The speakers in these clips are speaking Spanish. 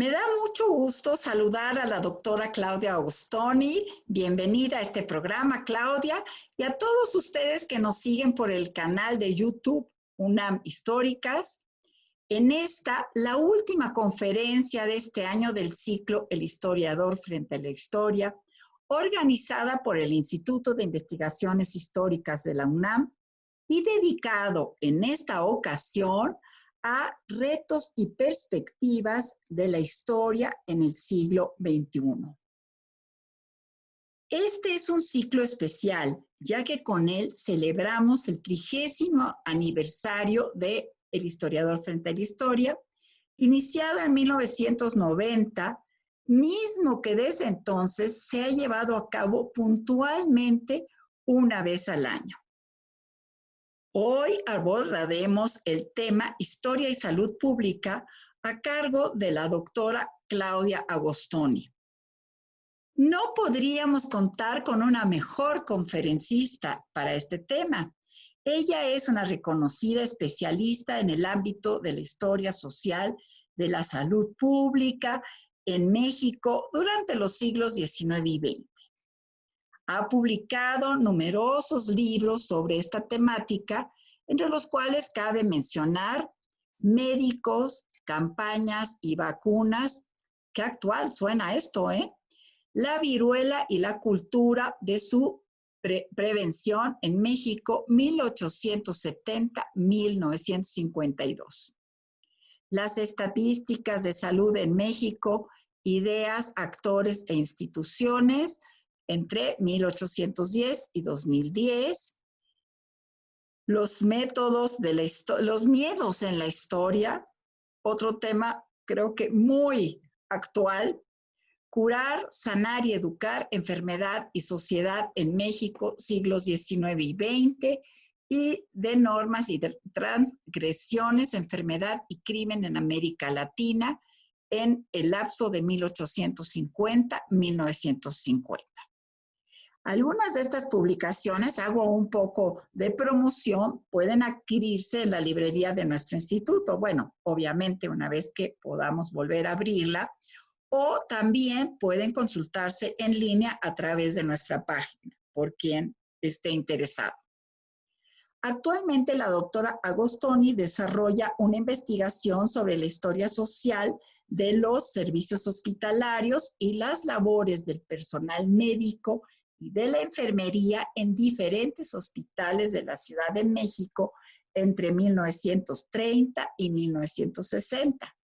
Me da mucho gusto saludar a la doctora Claudia Agostoni. Bienvenida a este programa, Claudia, y a todos ustedes que nos siguen por el canal de YouTube UNAM Históricas. En esta, la última conferencia de este año del ciclo El historiador frente a la historia, organizada por el Instituto de Investigaciones Históricas de la UNAM y dedicado en esta ocasión a retos y perspectivas de la historia en el siglo XXI. Este es un ciclo especial, ya que con él celebramos el 30º aniversario de El historiador frente a la historia, iniciado en 1990, mismo que desde entonces se ha llevado a cabo puntualmente una vez al año. Hoy abordaremos el tema Historia y Salud Pública a cargo de la doctora Claudia Agostoni. No podríamos contar con una mejor conferencista para este tema. Ella es una reconocida especialista en el ámbito de la historia social, de la salud pública en México durante los siglos XIX y XX. Ha publicado numerosos libros sobre esta temática, entre los cuales cabe mencionar Médicos, campañas y vacunas. Qué actual suena esto, ¿eh? La viruela y la cultura de su prevención en México, 1870-1952. Las estadísticas de salud en México, ideas, actores e instituciones, entre 1810 y 2010, los métodos de los miedos en la historia, otro tema creo que muy actual, curar, sanar y educar, enfermedad y sociedad en México, siglos XIX y XX, y de normas y de transgresiones, enfermedad y crimen en América Latina, en el lapso de 1850-1950. Algunas de estas publicaciones, hago un poco de promoción, pueden adquirirse en la librería de nuestro instituto. Bueno, obviamente una vez que podamos volver a abrirla, o también pueden consultarse en línea a través de nuestra página, por quien esté interesado. Actualmente la doctora Agostoni desarrolla una investigación sobre la historia social de los servicios hospitalarios y las labores del personal médico y de la enfermería en diferentes hospitales de la Ciudad de México entre 1930 y 1960.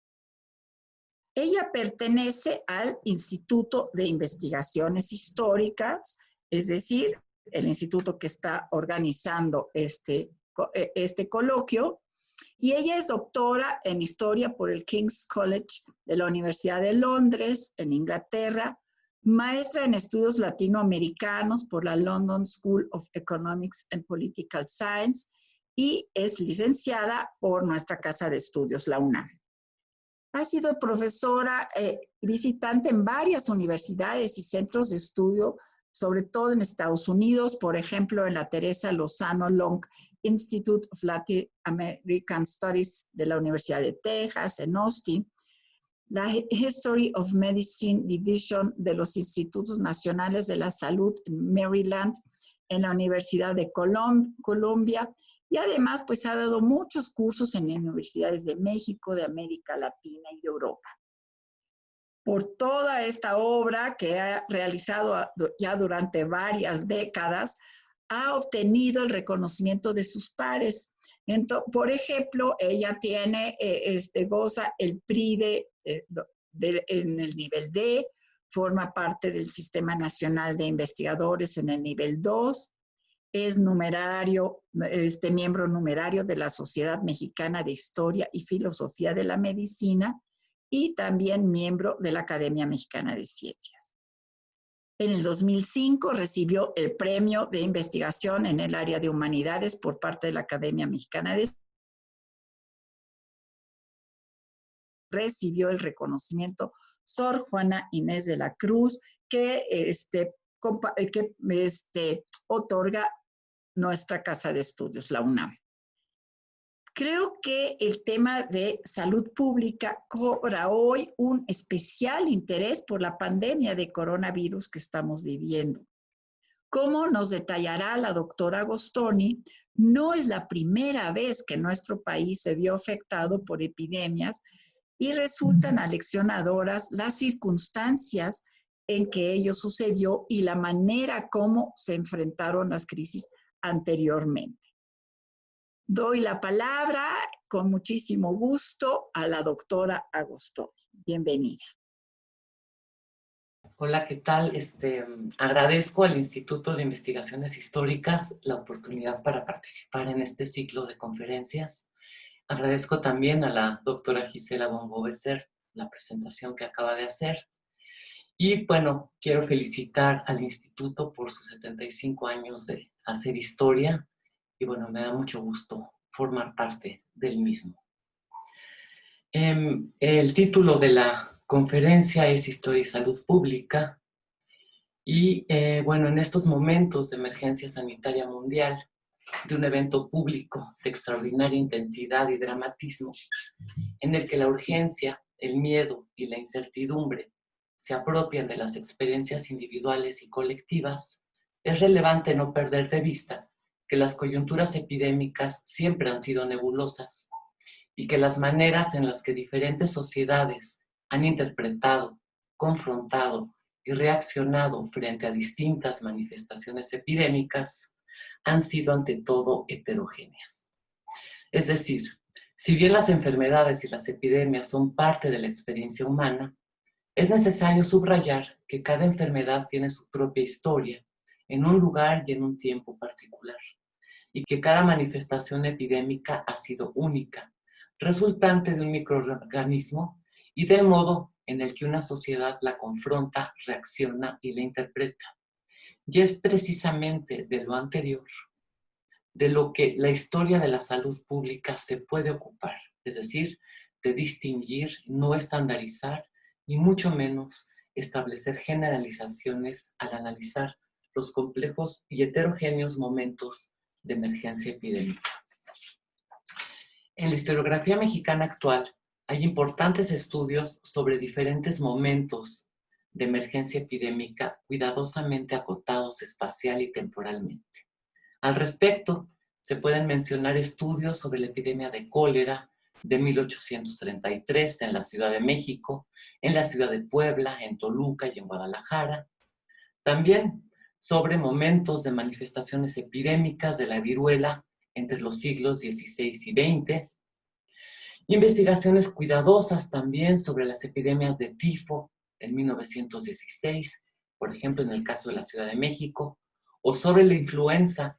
Ella pertenece al Instituto de Investigaciones Históricas, es decir, el instituto que está organizando este coloquio, y ella es doctora en Historia por el King's College de la Universidad de Londres, en Inglaterra, maestra en Estudios Latinoamericanos por la London School of Economics and Political Science y es licenciada por nuestra Casa de Estudios, la UNAM. Ha sido profesora visitante en varias universidades y centros de estudio, sobre todo en Estados Unidos, por ejemplo, en la Teresa Lozano Long Institute of Latin American Studies de la Universidad de Texas, en Austin, la History of Medicine Division de los Institutos Nacionales de la Salud en Maryland, en la Universidad de Columbia, y además pues ha dado muchos cursos en universidades de México, de América Latina y de Europa. Por toda esta obra que ha realizado ya durante varias décadas, ha obtenido el reconocimiento de sus pares. Entonces, por ejemplo, ella tiene, goza el PRI en el nivel D, forma parte del Sistema Nacional de Investigadores en el nivel 2, es miembro numerario de la Sociedad Mexicana de Historia y Filosofía de la Medicina y también miembro de la Academia Mexicana de Ciencias. En el 2005 recibió el Premio de Investigación en el área de Humanidades por parte de la Academia Mexicana de Ciencias. Recibió el reconocimiento Sor Juana Inés de la Cruz que otorga nuestra Casa de Estudios, la UNAM. Creo que el tema de salud pública cobra hoy un especial interés por la pandemia de coronavirus que estamos viviendo. Como nos detallará la doctora Agostoni, no es la primera vez que nuestro país se vio afectado por epidemias y resultan aleccionadoras las circunstancias en que ello sucedió y la manera como se enfrentaron las crisis anteriormente. Doy la palabra con muchísimo gusto a la doctora Agostoni. Bienvenida. Hola, ¿qué tal? Agradezco al Instituto de Investigaciones Históricas la oportunidad para participar en este ciclo de conferencias. Agradezco también a la doctora Gisela Bongo-Becer la presentación que acaba de hacer. Y bueno, quiero felicitar al Instituto por sus 75 años de hacer historia. Y bueno, me da mucho gusto formar parte del mismo. El título de la conferencia es Historia y Salud Pública. Y bueno, en estos momentos de emergencia sanitaria mundial, de un evento público de extraordinaria intensidad y dramatismo, en el que la urgencia, el miedo y la incertidumbre se apropian de las experiencias individuales y colectivas, es relevante no perder de vista que las coyunturas epidémicas siempre han sido nebulosas y que las maneras en las que diferentes sociedades han interpretado, confrontado y reaccionado frente a distintas manifestaciones epidémicas han sido ante todo heterogéneas. Es decir, si bien las enfermedades y las epidemias son parte de la experiencia humana, es necesario subrayar que cada enfermedad tiene su propia historia en un lugar y en un tiempo particular, y que cada manifestación epidémica ha sido única, resultante de un microorganismo y del modo en el que una sociedad la confronta, reacciona y la interpreta. Y es precisamente de lo anterior, de lo que la historia de la salud pública se puede ocupar, es decir, de distinguir, no estandarizar y mucho menos establecer generalizaciones al analizar los complejos y heterogéneos momentos de emergencia epidémica. En la historiografía mexicana actual hay importantes estudios sobre diferentes momentos de emergencia epidémica cuidadosamente acotados espacial y temporalmente. Al respecto, se pueden mencionar estudios sobre la epidemia de cólera de 1833 en la Ciudad de México, en la ciudad de Puebla, en Toluca y en Guadalajara. También sobre momentos de manifestaciones epidémicas de la viruela entre los siglos XVI y XX. Investigaciones cuidadosas también sobre las epidemias de tifo en 1916, por ejemplo, en el caso de la Ciudad de México, o sobre la influenza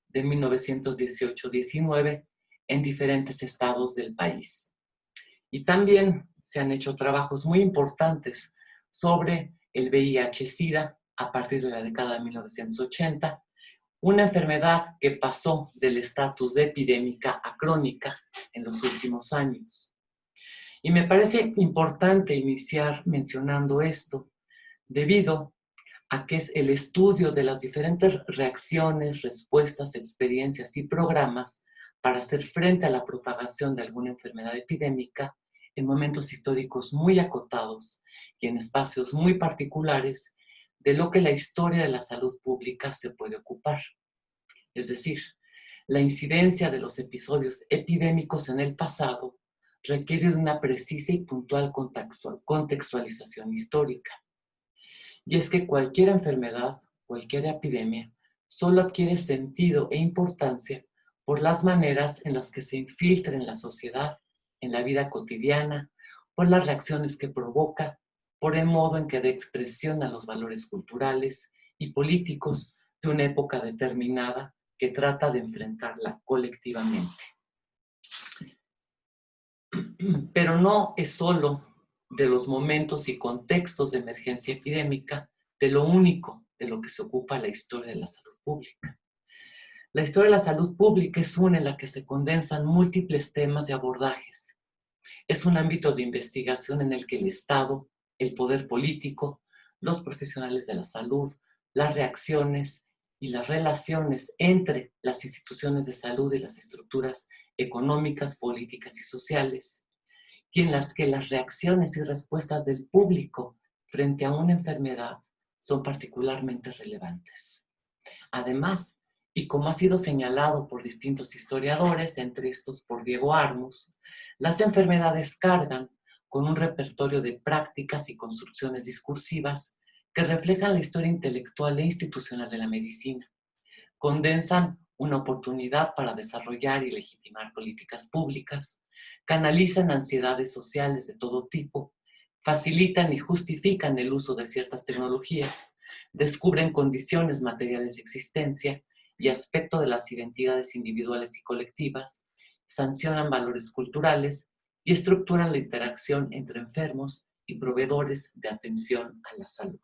de 1918-19 en diferentes estados del país. Y también se han hecho trabajos muy importantes sobre el VIH-Sida a partir de la década de 1980, una enfermedad que pasó del estatus de epidémica a crónica en los últimos años. Y me parece importante iniciar mencionando esto, debido a que es el estudio de las diferentes reacciones, respuestas, experiencias y programas para hacer frente a la propagación de alguna enfermedad epidémica en momentos históricos muy acotados y en espacios muy particulares de lo que la historia de la salud pública se puede ocupar. Es decir, la incidencia de los episodios epidémicos en el pasado requiere de una precisa y puntual contextualización histórica. Y es que cualquier enfermedad, cualquier epidemia, solo adquiere sentido e importancia por las maneras en las que se infiltra en la sociedad, en la vida cotidiana, por las reacciones que provoca, por el modo en que da expresión a los valores culturales y políticos de una época determinada que trata de enfrentarla colectivamente. Pero no es solo de los momentos y contextos de emergencia epidémica, de lo único de lo que se ocupa la historia de la salud pública. La historia de la salud pública es una en la que se condensan múltiples temas y abordajes. Es un ámbito de investigación en el que el Estado, el poder político, los profesionales de la salud, las reacciones y las relaciones entre las instituciones de salud y las estructuras económicas, políticas y sociales, y en las que las reacciones y respuestas del público frente a una enfermedad son particularmente relevantes. Además, y como ha sido señalado por distintos historiadores, entre estos por Diego Armus, las enfermedades cargan con un repertorio de prácticas y construcciones discursivas que reflejan la historia intelectual e institucional de la medicina. Condensan una oportunidad para desarrollar y legitimar políticas públicas, canalizan ansiedades sociales de todo tipo, facilitan y justifican el uso de ciertas tecnologías, descubren condiciones materiales de existencia y aspecto de las identidades individuales y colectivas, sancionan valores culturales y estructuran la interacción entre enfermos y proveedores de atención a la salud.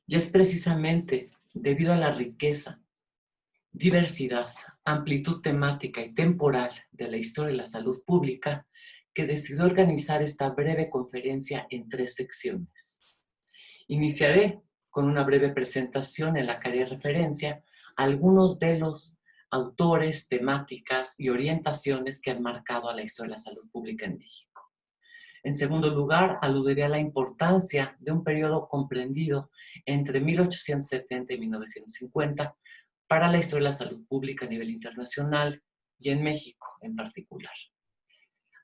Y es precisamente debido a la riqueza, diversidad, amplitud temática y temporal de la historia de la salud pública que decidió organizar esta breve conferencia en 3 secciones. Iniciaré con una breve presentación en la que haré referencia a algunos de los autores, temáticas y orientaciones que han marcado a la historia de la salud pública en México. En segundo lugar, aludiré a la importancia de un periodo comprendido entre 1870 y 1950 para la historia de la salud pública a nivel internacional y en México en particular.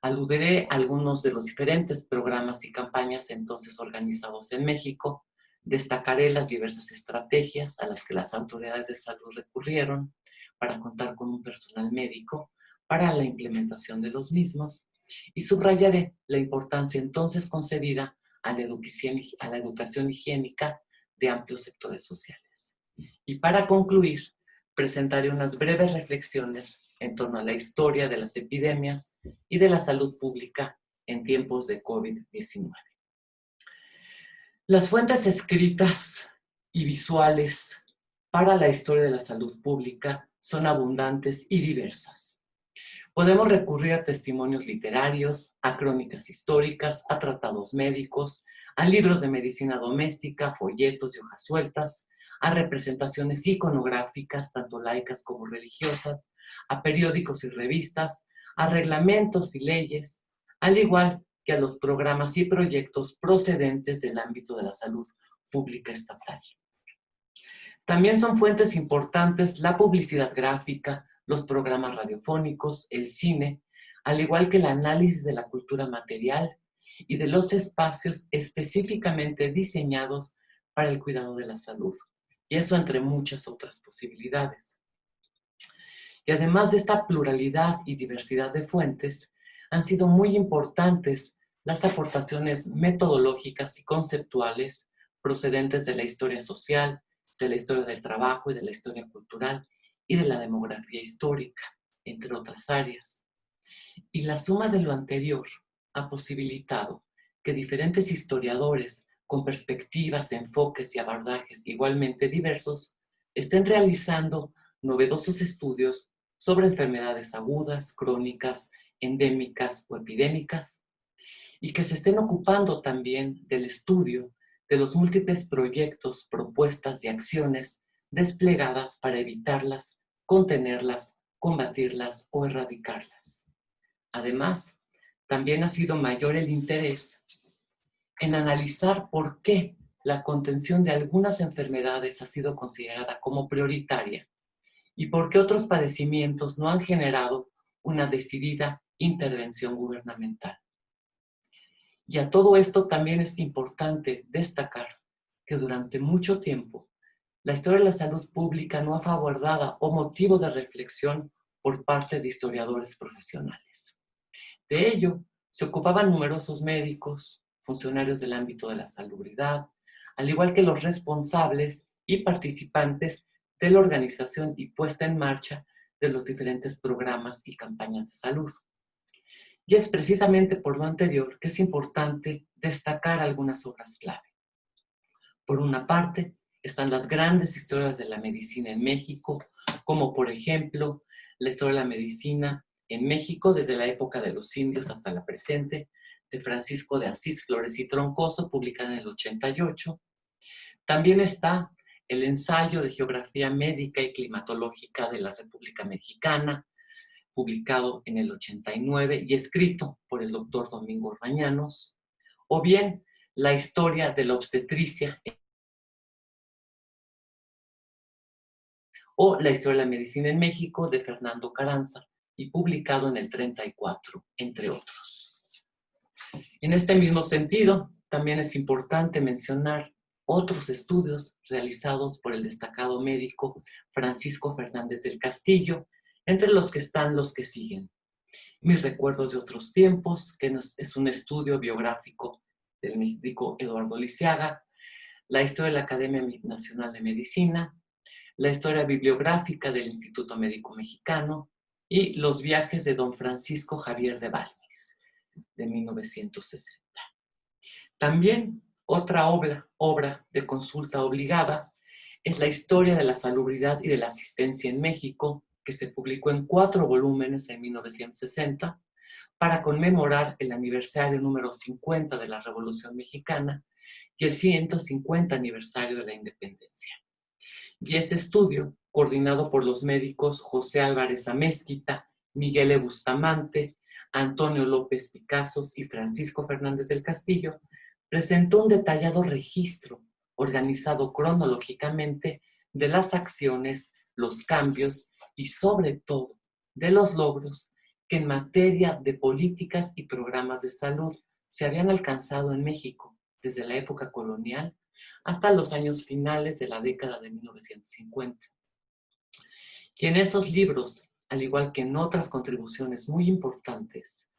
Aludiré a algunos de los diferentes programas y campañas entonces organizados en México. Destacaré las diversas estrategias a las que las autoridades de salud recurrieron para contar con un personal médico para la implementación de los mismos y subrayaré la importancia entonces concedida a la educación higiénica de amplios sectores sociales. Y para concluir, presentaré unas breves reflexiones en torno a la historia de las epidemias y de la salud pública en tiempos de COVID-19. Las fuentes escritas y visuales para la historia de la salud pública son abundantes y diversas. Podemos recurrir a testimonios literarios, a crónicas históricas, a tratados médicos, a libros de medicina doméstica, folletos y hojas sueltas, a representaciones iconográficas, tanto laicas como religiosas, a periódicos y revistas, a reglamentos y leyes, al igual que a los programas y proyectos procedentes del ámbito de la salud pública estatal. También son fuentes importantes la publicidad gráfica, los programas radiofónicos, el cine, al igual que el análisis de la cultura material y de los espacios específicamente diseñados para el cuidado de la salud. Y eso entre muchas otras posibilidades. Y además de esta pluralidad y diversidad de fuentes, han sido muy importantes las aportaciones metodológicas y conceptuales procedentes de la historia social, de la historia del trabajo y de la historia cultural y de la demografía histórica, entre otras áreas. Y la suma de lo anterior ha posibilitado que diferentes historiadores con perspectivas, enfoques y abordajes igualmente diversos estén realizando novedosos estudios sobre enfermedades agudas, crónicas, endémicas o epidémicas, y que se estén ocupando también del estudio de los múltiples proyectos, propuestas y acciones desplegadas para evitarlas, contenerlas, combatirlas o erradicarlas. Además, también ha sido mayor el interés en analizar por qué la contención de algunas enfermedades ha sido considerada como prioritaria y por qué otros padecimientos no han generado una decidida intervención gubernamental. Y a todo esto también es importante destacar que durante mucho tiempo la historia de la salud pública no fue abordada o motivo de reflexión por parte de historiadores profesionales. De ello, se ocupaban numerosos médicos, funcionarios del ámbito de la salubridad, al igual que los responsables y participantes de la organización y puesta en marcha de los diferentes programas y campañas de salud. Y es precisamente por lo anterior que es importante destacar algunas obras clave. Por una parte, están las grandes historias de la medicina en México, como por ejemplo, la historia de la medicina en México desde la época de los indios hasta la presente, de Francisco de Asís Flores y Troncoso, publicada en el 88. También está el ensayo de geografía médica y climatológica de la República Mexicana, publicado en el 89 y escrito por el doctor Domingo Orbañanos, o bien la historia de la obstetricia o la historia de la medicina en México de Fernando Carranza, y publicado en el 34, entre otros. En este mismo sentido, también es importante mencionar otros estudios realizados por el destacado médico Francisco Fernández del Castillo, entre los que están los que siguen. Mis recuerdos de otros tiempos, que es un estudio biográfico del médico Eduardo Lisiaga, la historia de la Academia Nacional de Medicina, la historia bibliográfica del Instituto Médico Mexicano y los viajes de don Francisco Javier de Balmis, de 1960. También otra obra de consulta obligada es la historia de la salubridad y de la asistencia en México, que se publicó en 4 volúmenes en 1960 para conmemorar el aniversario número 50 de la Revolución Mexicana y el 150 aniversario de la independencia. Y este estudio, coordinado por los médicos José Álvarez Amezquita, Miguel E. Bustamante, Antonio López Picassos y Francisco Fernández del Castillo, presentó un detallado registro organizado cronológicamente de las acciones, los cambios y sobre todo de los logros que en materia de políticas y programas de salud se habían alcanzado en México desde la época colonial hasta los años finales de la década de 1950. Y en esos libros, al igual que en otras contribuciones muy importantes,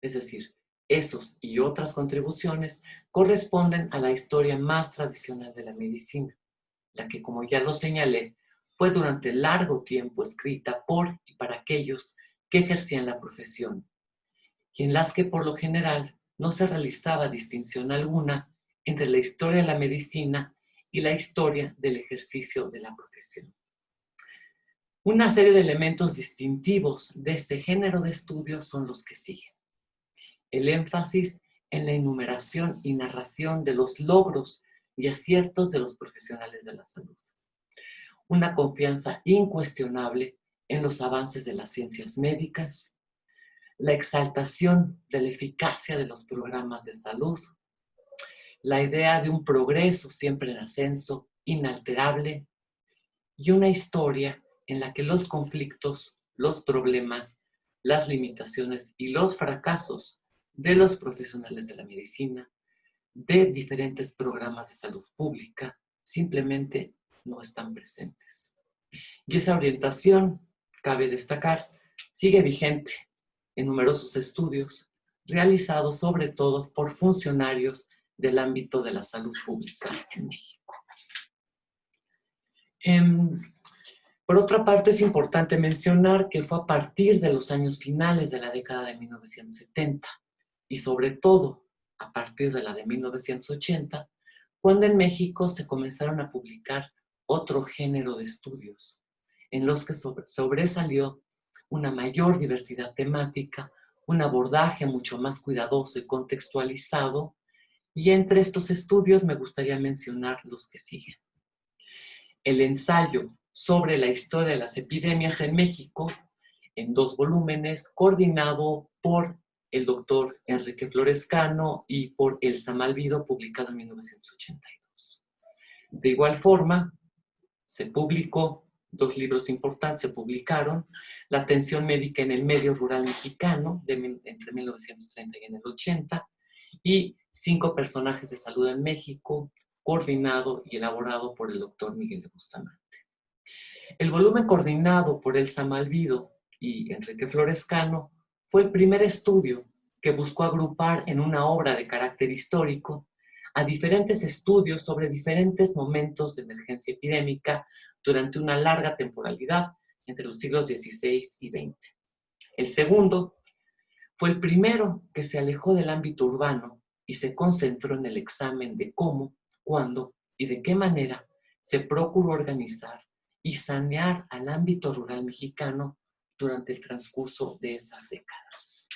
es decir, esos y otras contribuciones corresponden a la historia más tradicional de la medicina, la que, como ya lo señalé, fue durante largo tiempo escrita por y para aquellos que ejercían la profesión, y en las que por lo general no se realizaba distinción alguna entre la historia de la medicina y la historia del ejercicio de la profesión. Una serie de elementos distintivos de este género de estudios son los que siguen. El énfasis en la enumeración y narración de los logros y aciertos de los profesionales de la salud. Una confianza incuestionable en los avances de las ciencias médicas, la exaltación de la eficacia de los programas de salud, la idea de un progreso siempre en ascenso, inalterable, y una historia en la que los conflictos, los problemas, las limitaciones y los fracasos de los profesionales de la medicina, de diferentes programas de salud pública, simplemente no están presentes. Y esa orientación, cabe destacar, sigue vigente en numerosos estudios realizados sobre todo por funcionarios del ámbito de la salud pública en México. Por otra parte, es importante mencionar que fue a partir de los años finales de la década de 1970 y sobre todo a partir de la de 1980, cuando en México se comenzaron a publicar otro género de estudios, en los que sobresalió una mayor diversidad temática, un abordaje mucho más cuidadoso y contextualizado, y entre estos estudios me gustaría mencionar los que siguen. El ensayo sobre la historia de las epidemias en México, en 2 volúmenes, coordinado por el doctor Enrique Florescano y por Elsa Malvido, publicado en 1982. De igual forma, se publicó 2 libros importantes, se publicaron: La atención médica en el medio rural mexicano, entre 1930 y en el 80, y 5 personajes de salud en México, coordinado y elaborado por el doctor Miguel de Bustamante. El volumen coordinado por Elsa Malvido y Enrique Florescano fue el primer estudio que buscó agrupar en una obra de carácter histórico a diferentes estudios sobre diferentes momentos de emergencia epidémica durante una larga temporalidad entre los siglos XVI y XX. El segundo fue el primero que se alejó del ámbito urbano y se concentró en el examen de cómo, cuándo y de qué manera se procuró organizar y sanear al ámbito rural mexicano durante el transcurso de esas décadas.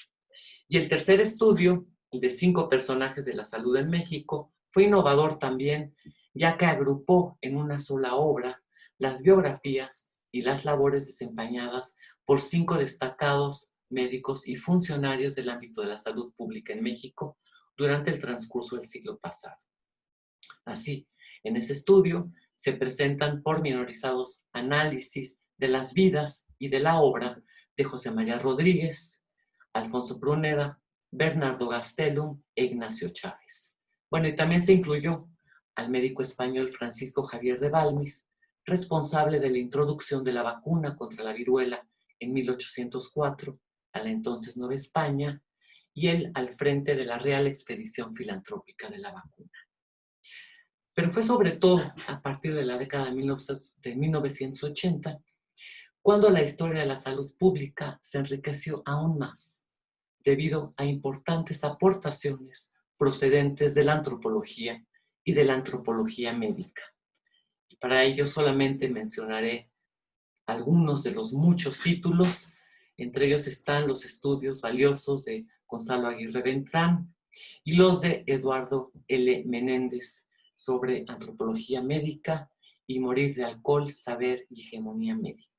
Y el tercer estudio, el de 5 personajes de la salud en México, fue innovador también, ya que agrupó en una sola obra las biografías y las labores desempeñadas por 5 destacados médicos y funcionarios del ámbito de la salud pública en México durante el transcurso del siglo pasado. Así, en ese estudio se presentan pormenorizados análisis de las vidas y de la obra de José María Rodríguez, Alfonso Pruneda, Bernardo Gastelum e Ignacio Chávez. Bueno, y también se incluyó al médico español Francisco Javier de Balmis, responsable de la introducción de la vacuna contra la viruela en 1804 a la entonces Nueva España, y él al frente de la Real Expedición Filantrópica de la Vacuna. Pero fue sobre todo a partir de la década de 1980 cuando la historia de la salud pública se enriqueció aún más, debido a importantes aportaciones procedentes de la antropología y de la antropología médica. Y para ello solamente mencionaré algunos de los muchos títulos. Entre ellos están los estudios valiosos de Gonzalo Aguirre Beltrán y los de Eduardo L. Menéndez sobre antropología médica y Morir de alcohol, saber y hegemonía médica.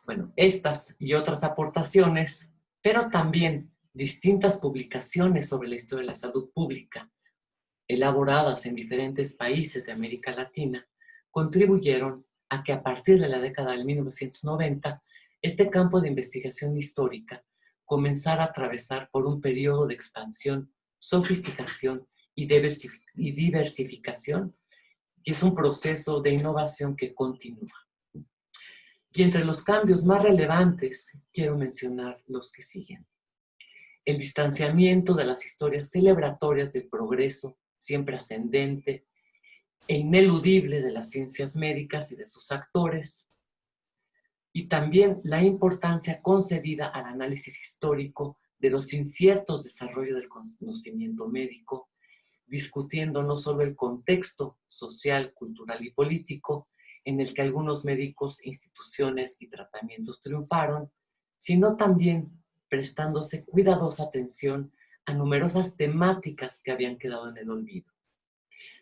Bueno, estas y otras aportaciones, pero también distintas publicaciones sobre la historia de la salud pública, elaboradas en diferentes países de América Latina, contribuyeron a que a partir de la década de 1990, este campo de investigación histórica comenzara a atravesar por un periodo de expansión, sofisticación y diversificación, que es un proceso de innovación que continúa. Y entre los cambios más relevantes, quiero mencionar los que siguen. El distanciamiento de las historias celebratorias del progreso, siempre ascendente e ineludible de las ciencias médicas y de sus actores, y también la importancia concedida al análisis histórico de los inciertos desarrollos del conocimiento médico, discutiendo no solo el contexto social, cultural y político en el que algunos médicos, instituciones y tratamientos triunfaron, sino también prestándose cuidadosa atención a numerosas temáticas que habían quedado en el olvido.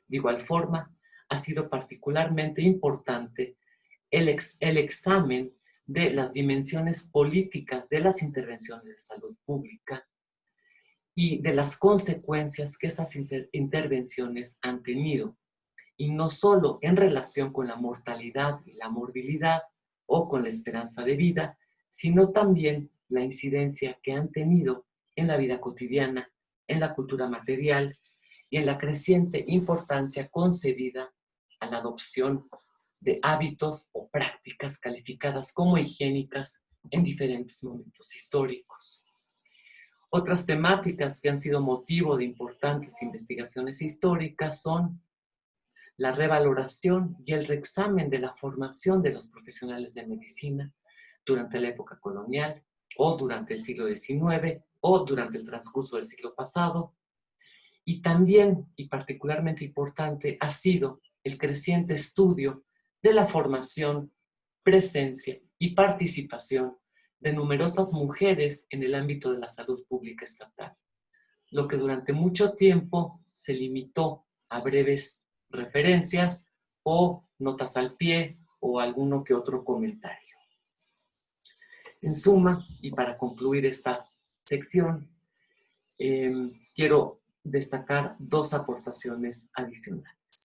De igual forma, ha sido particularmente importante el examen de las dimensiones políticas de las intervenciones de salud pública y de las consecuencias que esas intervenciones han tenido, y no solo en relación con la mortalidad y la morbilidad o con la esperanza de vida, sino también la incidencia que han tenido en la vida cotidiana, en la cultura material y en la creciente importancia concedida a la adopción de hábitos o prácticas calificadas como higiénicas en diferentes momentos históricos. Otras temáticas que han sido motivo de importantes investigaciones históricas son la revaloración y el reexamen de la formación de los profesionales de medicina durante la época colonial o durante el siglo XIX o durante el transcurso del siglo pasado. Y también, y particularmente importante, ha sido el creciente estudio de la formación, presencia y participación de numerosas mujeres en el ámbito de la salud pública estatal, lo que durante mucho tiempo se limitó a breves referencias o notas al pie o alguno que otro comentario. En suma, y para concluir esta sección, quiero destacar dos aportaciones adicionales.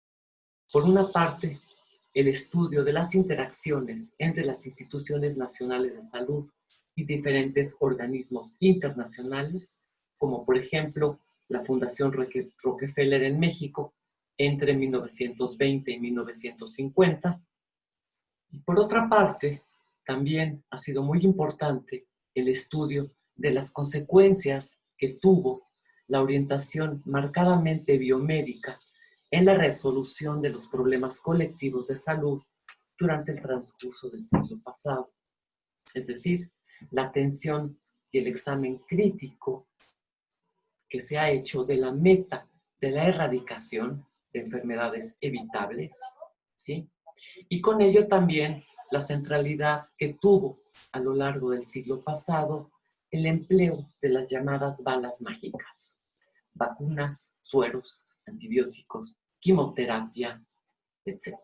Por una parte, el estudio de las interacciones entre las instituciones nacionales de salud y diferentes organismos internacionales, como por ejemplo la Fundación Rockefeller en México entre 1920 y 1950. Y por otra parte, también ha sido muy importante el estudio de las consecuencias que tuvo la orientación marcadamente biomédica en la resolución de los problemas colectivos de salud durante el transcurso del siglo pasado. Es decir, la atención y el examen crítico que se ha hecho de la meta de la erradicación de enfermedades evitables, ¿sí? Y con ello también la centralidad que tuvo a lo largo del siglo pasado el empleo de las llamadas balas mágicas, vacunas, sueros antibióticos, quimioterapia, etc.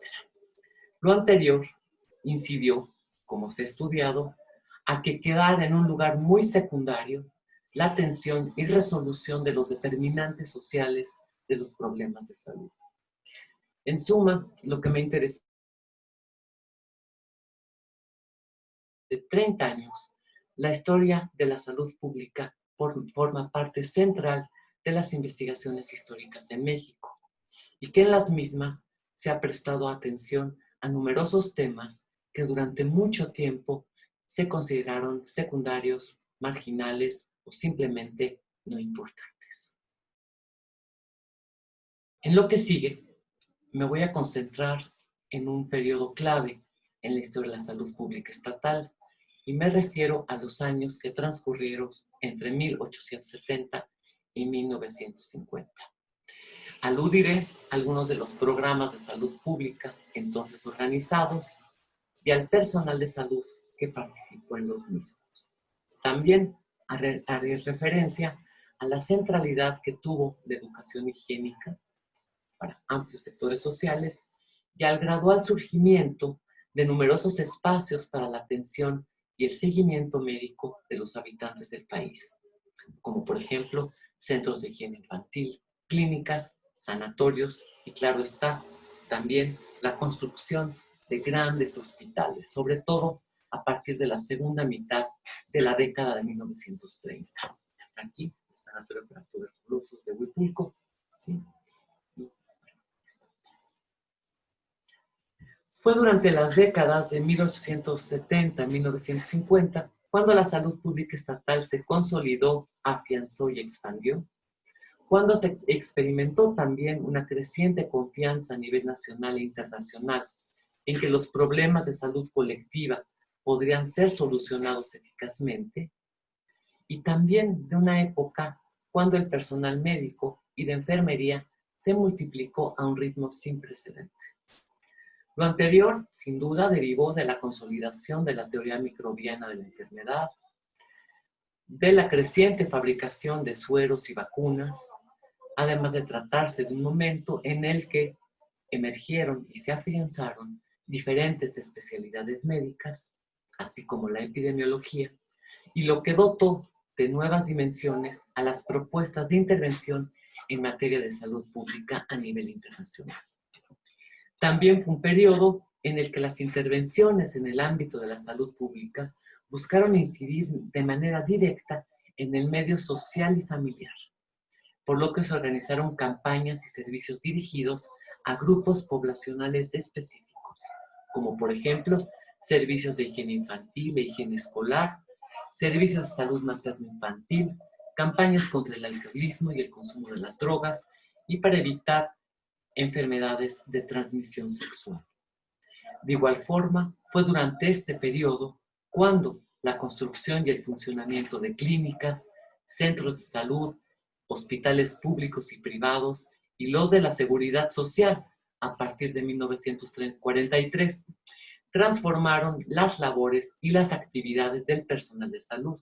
Lo anterior incidió, como se ha estudiado, a que quedara en un lugar muy secundario la atención y resolución de los determinantes sociales de los problemas de salud. En suma, lo que me interesa de 30 años, la historia de la salud pública forma parte central de las investigaciones históricas en México y que en las mismas se ha prestado atención a numerosos temas que durante mucho tiempo se consideraron secundarios, marginales o simplemente no importantes. En lo que sigue, me voy a concentrar en un periodo clave en la historia de la salud pública estatal y me refiero a los años que transcurrieron entre 1870 y 1950. Aludiré a algunos de los programas de salud pública entonces organizados y al personal de salud que participó en los mismos. También haré referencia a la centralidad que tuvo la educación higiénica para amplios sectores sociales y al gradual surgimiento de numerosos espacios para la atención y el seguimiento médico de los habitantes del país, como por ejemplo centros de higiene infantil, clínicas, sanatorios y claro está, también la construcción de grandes hospitales, sobre todo a partir de la segunda mitad de la década de 1930. Aquí, el Sanatorio para Tuberculosos de Huipulco, ¿sí? Fue durante las décadas de 1870 a 1950 cuando la salud pública estatal se consolidó, afianzó y expandió, cuando se experimentó también una creciente confianza a nivel nacional e internacional en que los problemas de salud colectiva podrían ser solucionados eficazmente, y también de una época cuando el personal médico y de enfermería se multiplicó a un ritmo sin precedentes. Lo anterior, sin duda, derivó de la consolidación de la teoría microbiana de la enfermedad, de la creciente fabricación de sueros y vacunas, además de tratarse de un momento en el que emergieron y se afianzaron diferentes especialidades médicas, así como la epidemiología, y lo que dotó de nuevas dimensiones a las propuestas de intervención en materia de salud pública a nivel internacional. También fue un periodo en el que las intervenciones en el ámbito de la salud pública buscaron incidir de manera directa en el medio social y familiar, por lo que se organizaron campañas y servicios dirigidos a grupos poblacionales específicos, como por ejemplo servicios de higiene infantil e higiene escolar, servicios de salud materno-infantil, campañas contra el alcoholismo y el consumo de las drogas y para evitar enfermedades de transmisión sexual. De igual forma, fue durante este periodo cuando la construcción y el funcionamiento de clínicas, centros de salud, hospitales públicos y privados y los de la seguridad social a partir de 1943 transformaron las labores y las actividades del personal de salud,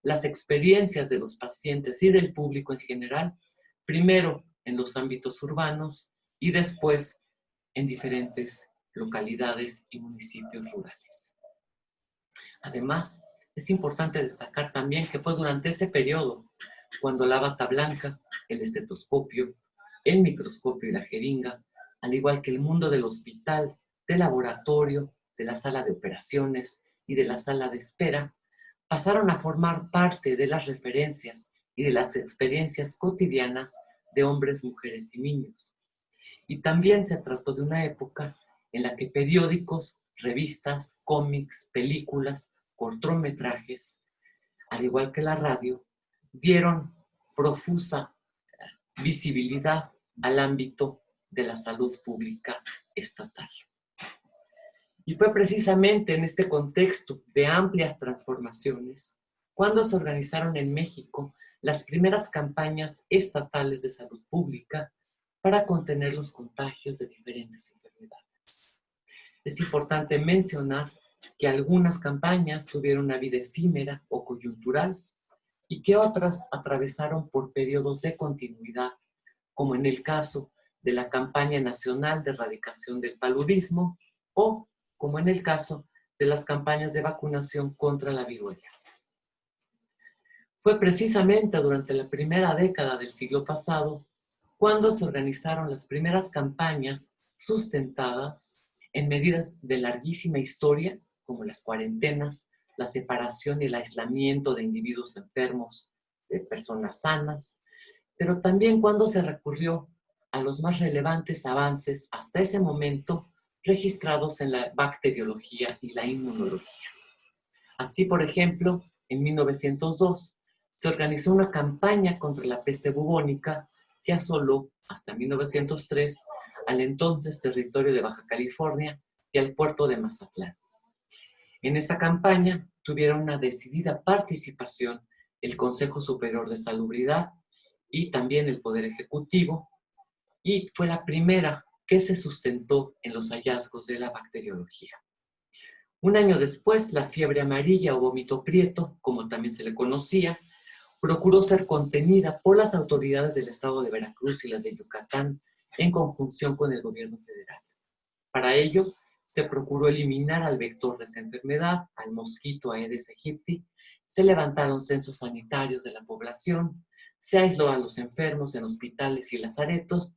las experiencias de los pacientes y del público en general, primero en los ámbitos urbanos y después en diferentes localidades y municipios rurales. Además, es importante destacar también que fue durante ese periodo cuando la bata blanca, el estetoscopio, el microscopio y la jeringa, al igual que el mundo del hospital, del laboratorio, de la sala de operaciones y de la sala de espera, pasaron a formar parte de las referencias y de las experiencias cotidianas de hombres, mujeres y niños. Y también se trató de una época en la que periódicos, revistas, cómics, películas, cortometrajes, al igual que la radio, dieron profusa visibilidad al ámbito de la salud pública estatal. Y fue precisamente en este contexto de amplias transformaciones cuando se organizaron en México las primeras campañas estatales de salud pública para contener los contagios de diferentes enfermedades. Es importante mencionar que algunas campañas tuvieron una vida efímera o coyuntural y que otras atravesaron por periodos de continuidad como en el caso de la Campaña Nacional de Erradicación del Paludismo o como en el caso de las campañas de vacunación contra la viruela. Fue precisamente durante la primera década del siglo pasado cuando se organizaron las primeras campañas sustentadas en medidas de larguísima historia, como las cuarentenas, la separación y el aislamiento de individuos enfermos de personas sanas, pero también cuando se recurrió a los más relevantes avances hasta ese momento registrados en la bacteriología y la inmunología. Así, por ejemplo, en 1902 se organizó una campaña contra la peste bubónica que asoló hasta 1903 al entonces territorio de Baja California y al puerto de Mazatlán. En esta campaña tuvieron una decidida participación el Consejo Superior de Salubridad y también el Poder Ejecutivo, y fue la primera que se sustentó en los hallazgos de la bacteriología. Un año después, la fiebre amarilla o vómito prieto, como también se le conocía, procuró ser contenida por las autoridades del estado de Veracruz y las de Yucatán en conjunción con el gobierno federal. Para ello, se procuró eliminar al vector de esa enfermedad, al mosquito Aedes aegypti, se levantaron censos sanitarios de la población, se aisló a los enfermos en hospitales y lazaretos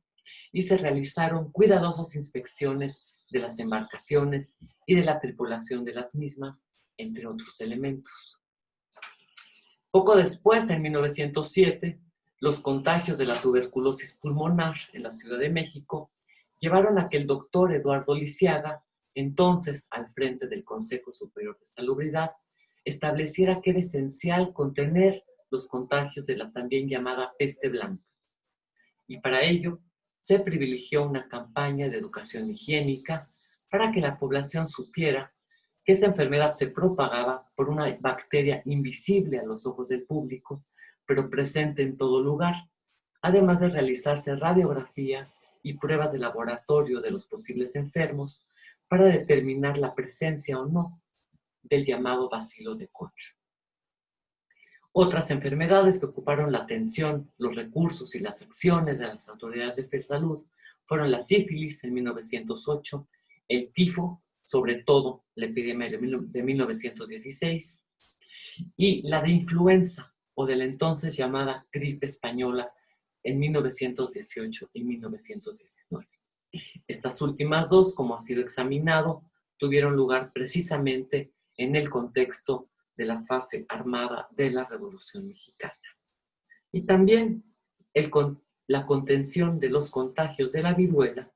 y se realizaron cuidadosas inspecciones de las embarcaciones y de la tripulación de las mismas, entre otros elementos. Poco después, en 1907, los contagios de la tuberculosis pulmonar en la Ciudad de México llevaron a que el doctor Eduardo Lisiaga, entonces al frente del Consejo Superior de Salubridad, estableciera que era esencial contener los contagios de la también llamada peste blanca. Y para ello se privilegió una campaña de educación higiénica para que la población supiera que esa enfermedad se propagaba por una bacteria invisible a los ojos del público, pero presente en todo lugar, además de realizarse radiografías y pruebas de laboratorio de los posibles enfermos para determinar la presencia o no del llamado bacilo de Koch. Otras enfermedades que ocuparon la atención, los recursos y las acciones de las autoridades de salud fueron la sífilis en 1908, el tifo, sobre todo la epidemia de 1916, y la de influenza, o de la entonces llamada gripe española, en 1918 y 1919. Estas últimas dos, como ha sido examinado, tuvieron lugar precisamente en el contexto de la fase armada de la Revolución Mexicana. Y también la contención de los contagios de la viruela,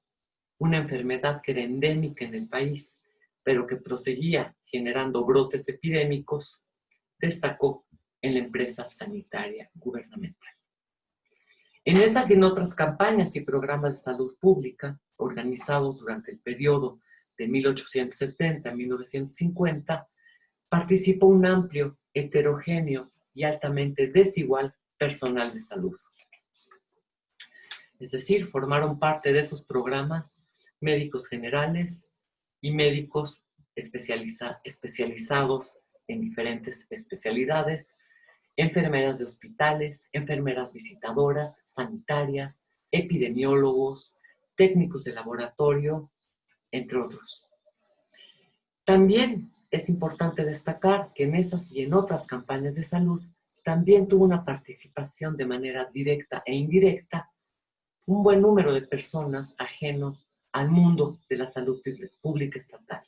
una enfermedad que era endémica en el país, pero que proseguía generando brotes epidémicos, destacó en la empresa sanitaria gubernamental. En esas y en otras campañas y programas de salud pública organizados durante el periodo de 1870 a 1950, participó un amplio, heterogéneo y altamente desigual personal de salud. Es decir, formaron parte de esos programas médicos generales y médicos especializados en diferentes especialidades, enfermeras de hospitales, enfermeras visitadoras, sanitarias, epidemiólogos, técnicos de laboratorio, entre otros. También es importante destacar que en esas y en otras campañas de salud también tuvo una participación de manera directa e indirecta un buen número de personas ajenos al mundo de la salud pública estatal,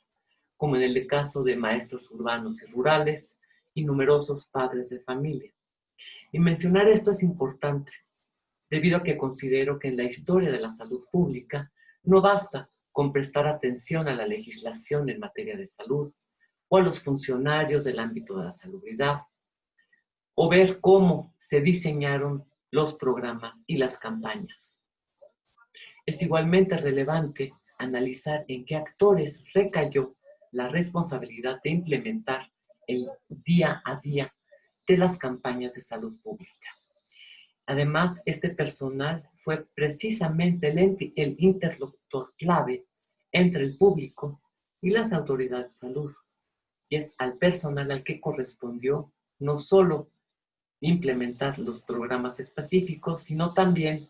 como en el caso de maestros urbanos y rurales y numerosos padres de familia. Y mencionar esto es importante, debido a que considero que en la historia de la salud pública no basta con prestar atención a la legislación en materia de salud o a los funcionarios del ámbito de la salubridad, o ver cómo se diseñaron los programas y las campañas. Es igualmente relevante analizar en qué actores recayó la responsabilidad de implementar el día a día de las campañas de salud pública. Además, este personal fue precisamente el interlocutor clave entre el público y las autoridades de salud, y es al personal al que correspondió no solo implementar los programas específicos, sino también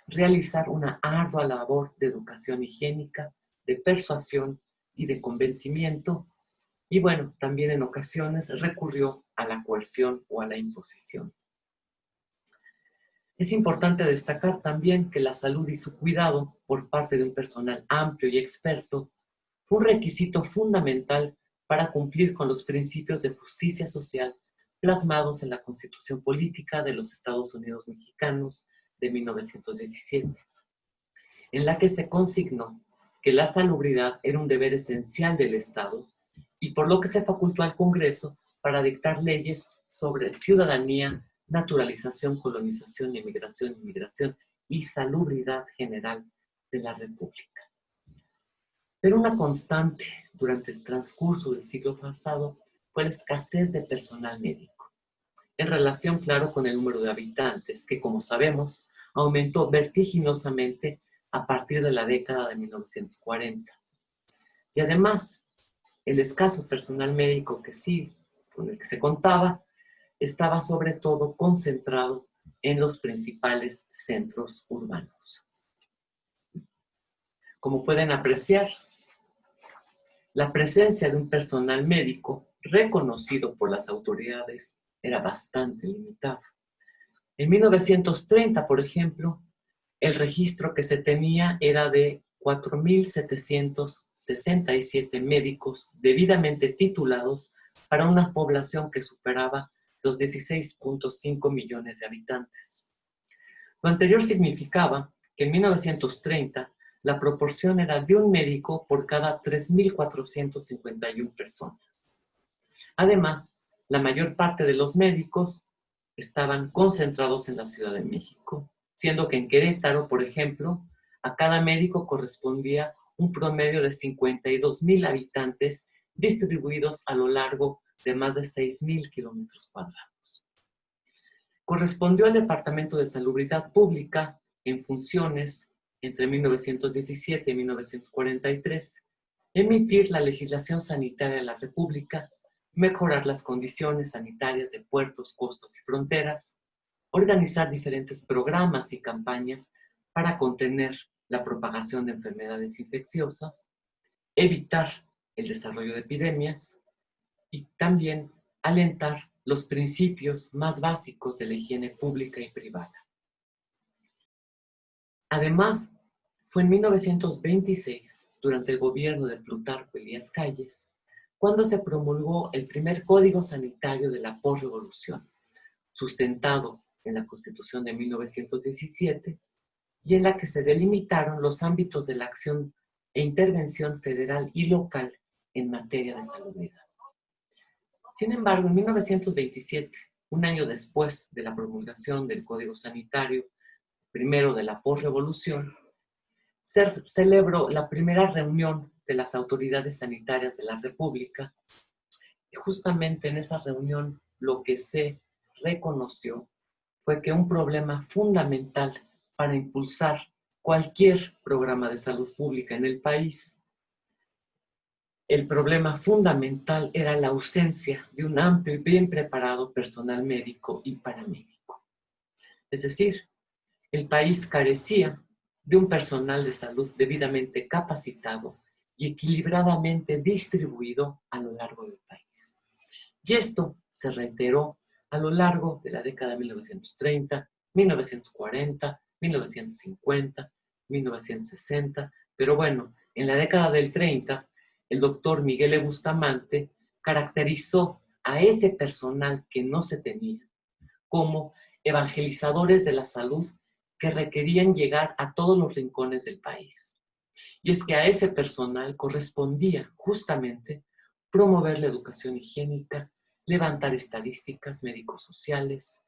realizar una ardua labor de educación higiénica, de persuasión y de convencimiento, y bueno, también en ocasiones recurrió a la coerción o a la imposición. Es importante destacar también que la salud y su cuidado por parte de un personal amplio y experto fue un requisito fundamental para cumplir con los principios de justicia social plasmados en la Constitución Política de los Estados Unidos Mexicanos de 1917, en la que se consignó que la salubridad era un deber esencial del Estado y por lo que se facultó al Congreso para dictar leyes sobre ciudadanía, naturalización, colonización, inmigración y salubridad general de la República. Pero una constante durante el transcurso del siglo pasado fue la escasez de personal médico, en relación, claro, con el número de habitantes, que como sabemos, aumentó vertiginosamente a partir de la década de 1940. Y además, el escaso personal médico con el que se contaba, estaba sobre todo concentrado en los principales centros urbanos. Como pueden apreciar, la presencia de un personal médico reconocido por las autoridades era bastante limitada. En 1930, por ejemplo, el registro que se tenía era de 4.767 médicos debidamente titulados para una población que superaba los 16.5 millones de habitantes. Lo anterior significaba que en 1930 la proporción era de un médico por cada 3.451 personas. Además, la mayor parte de los médicos estaban concentrados en la Ciudad de México, siendo que en Querétaro, por ejemplo, a cada médico correspondía un promedio de 52,000 habitantes distribuidos a lo largo de más de 6,000 kilómetros cuadrados. Correspondió al Departamento de Salubridad Pública en funciones entre 1917 y 1943, emitir la legislación sanitaria de la República, mejorar las condiciones sanitarias de puertos, costas y fronteras, organizar diferentes programas y campañas para contener la propagación de enfermedades infecciosas, evitar el desarrollo de epidemias y también alentar los principios más básicos de la higiene pública y privada. Además, fue en 1926, durante el gobierno de Plutarco Elías Calles, cuando se promulgó el primer Código Sanitario de la posrevolución, sustentado en la Constitución de 1917, y en la que se delimitaron los ámbitos de la acción e intervención federal y local en materia de salubridad. Sin embargo, en 1927, un año después de la promulgación del Código Sanitario, primero de la posrevolución, se celebró la primera reunión de las autoridades sanitarias de la República, y justamente en esa reunión lo que se reconoció fue que un problema fundamental para impulsar cualquier programa de salud pública en el país, el problema fundamental era la ausencia de un amplio y bien preparado personal médico y paramédico. Es decir, el país carecía de un personal de salud debidamente capacitado y equilibradamente distribuido a lo largo del país. Y esto se reiteró a lo largo de la década de 1930, 1940, 1950, 1960, pero bueno, en la década del 30, el doctor Miguel E. Bustamante caracterizó a ese personal que no se tenía como evangelizadores de la salud que requerían llegar a todos los rincones del país. Y es que a ese personal correspondía justamente promover la educación higiénica, levantar estadísticas médico-sociales,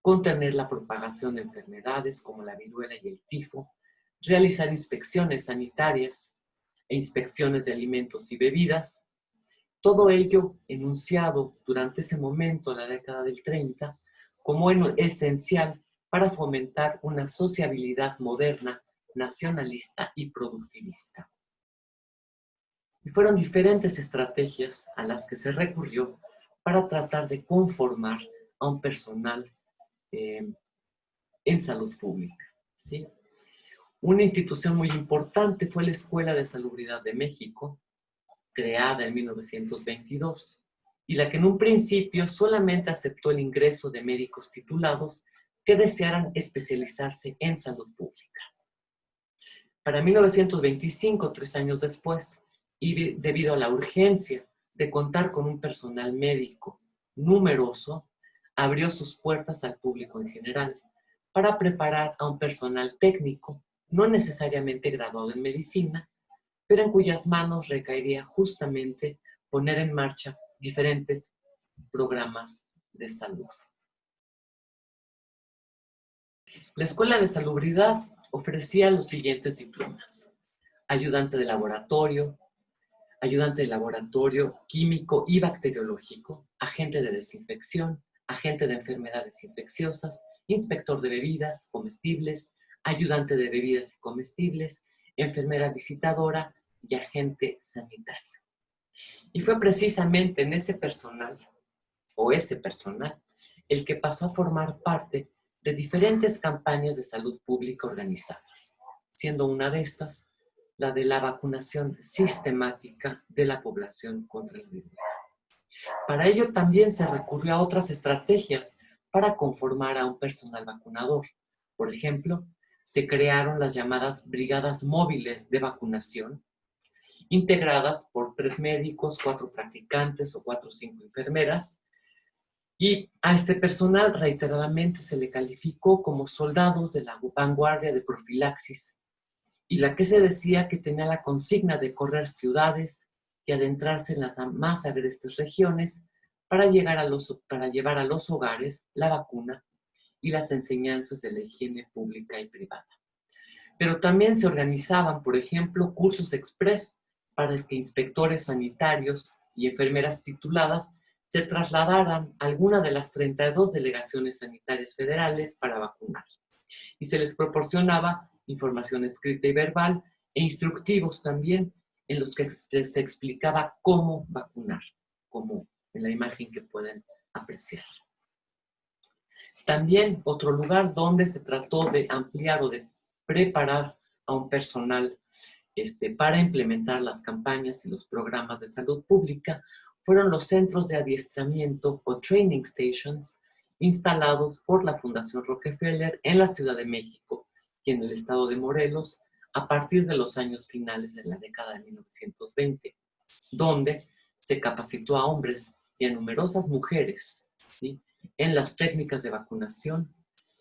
contener la propagación de enfermedades como la viruela y el tifo, realizar inspecciones sanitarias e inspecciones de alimentos y bebidas. Todo ello enunciado durante ese momento, la década del 30, como esencial para fomentar una sociabilidad moderna, nacionalista y productivista. Y fueron diferentes estrategias a las que se recurrió para tratar de conformar a un personal en salud pública, ¿sí? Una institución muy importante fue la Escuela de Salubridad de México, creada en 1922, y la que en un principio solamente aceptó el ingreso de médicos titulados que desearan especializarse en salud pública. Para 1925, 3 años después, y debido a la urgencia de contar con un personal médico numeroso, abrió sus puertas al público en general para preparar a un personal técnico, no necesariamente graduado en medicina, pero en cuyas manos recaería justamente poner en marcha diferentes programas de salud. La Escuela de Salubridad ofrecía los siguientes diplomas: ayudante de laboratorio químico y bacteriológico, agente de desinfección, agente de enfermedades infecciosas, inspector de bebidas comestibles, ayudante de bebidas y comestibles, enfermera visitadora y agente sanitario. Y fue precisamente en ese personal, el que pasó a formar parte de diferentes campañas de salud pública organizadas, siendo una de estas la de la vacunación sistemática de la población contra el virus. Para ello también se recurrió a otras estrategias para conformar a un personal vacunador. Por ejemplo, se crearon las llamadas brigadas móviles de vacunación, integradas por 3 médicos, 4 practicantes o 4 o 5 enfermeras, y a este personal reiteradamente se le calificó como soldados de la vanguardia de profilaxis, y la que se decía que tenía la consigna de correr ciudades y adentrarse en las más agrestes regiones para llevar a los hogares la vacuna y las enseñanzas de la higiene pública y privada. Pero también se organizaban, por ejemplo, cursos express para que inspectores sanitarios y enfermeras tituladas se trasladaran a alguna de las 32 delegaciones sanitarias federales para vacunar. Y se les proporcionaba información escrita y verbal e instructivos también en los que se explicaba cómo vacunar, como en la imagen que pueden apreciar. También otro lugar donde se trató de ampliar o de preparar a un personal para implementar las campañas y los programas de salud pública fueron los centros de adiestramiento o training stations instalados por la Fundación Rockefeller en la Ciudad de México y en el estado de Morelos a partir de los años finales de la década de 1920, donde se capacitó a hombres y a numerosas mujeres, ¿sí?, en las técnicas de vacunación,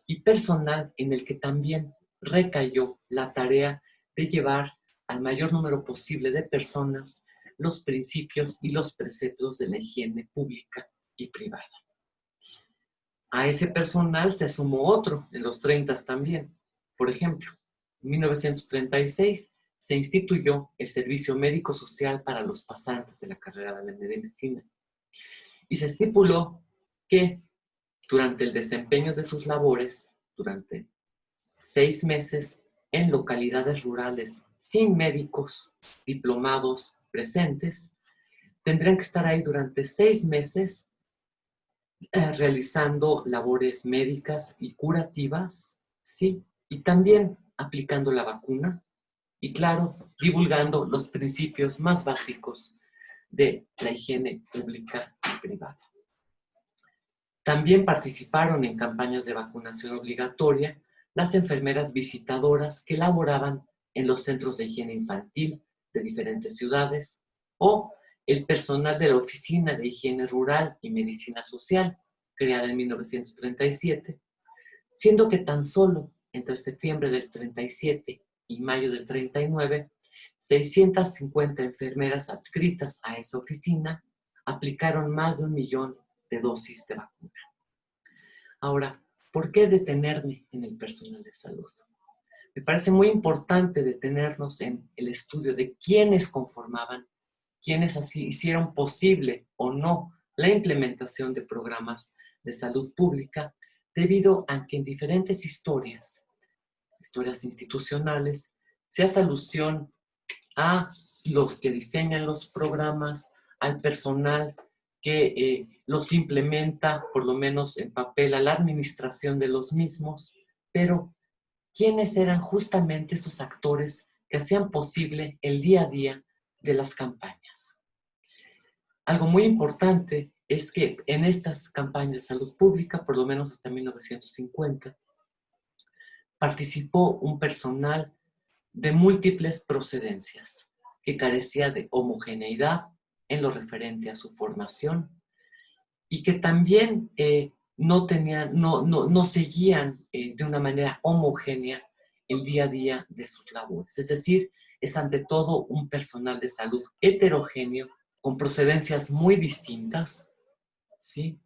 y personal en el que también recayó la tarea de llevar al mayor número posible de personas los principios y los preceptos de la higiene pública y privada. A ese personal se sumó otro en los 30 también. Por ejemplo, en 1936 se instituyó el Servicio Médico Social para los pasantes de la carrera de la medicina y se estipuló que durante el desempeño de sus labores, durante 6 meses en localidades rurales sin médicos diplomados presentes, tendrían que estar ahí durante 6 meses realizando labores médicas y curativas, ¿sí? Y también aplicando la vacuna y, claro, divulgando los principios más básicos de la higiene pública y privada. También participaron en campañas de vacunación obligatoria las enfermeras visitadoras que laboraban en los centros de higiene infantil de diferentes ciudades o el personal de la Oficina de Higiene Rural y Medicina Social, creada en 1937, siendo que tan solo entre septiembre del 37 y mayo del 39, 650 enfermeras adscritas a esa oficina aplicaron más de 1 millón de dosis de vacuna. Ahora, ¿por qué detenerme en el personal de salud? Me parece muy importante detenernos en el estudio de quiénes conformaban, quiénes así hicieron posible o no la implementación de programas de salud pública, debido a que en diferentes historias institucionales, se hace alusión a los que diseñan los programas, al personal que los implementa, por lo menos en papel, a la administración de los mismos, pero quiénes eran justamente esos actores que hacían posible el día a día de las campañas. Algo muy importante es que en estas campañas de salud pública, por lo menos hasta 1950, participó un personal de múltiples procedencias, que carecía de homogeneidad en lo referente a su formación y que también no seguían de una manera homogénea el día a día de sus labores. Es decir, es ante todo un personal de salud heterogéneo, con procedencias muy distintas, ¿sí?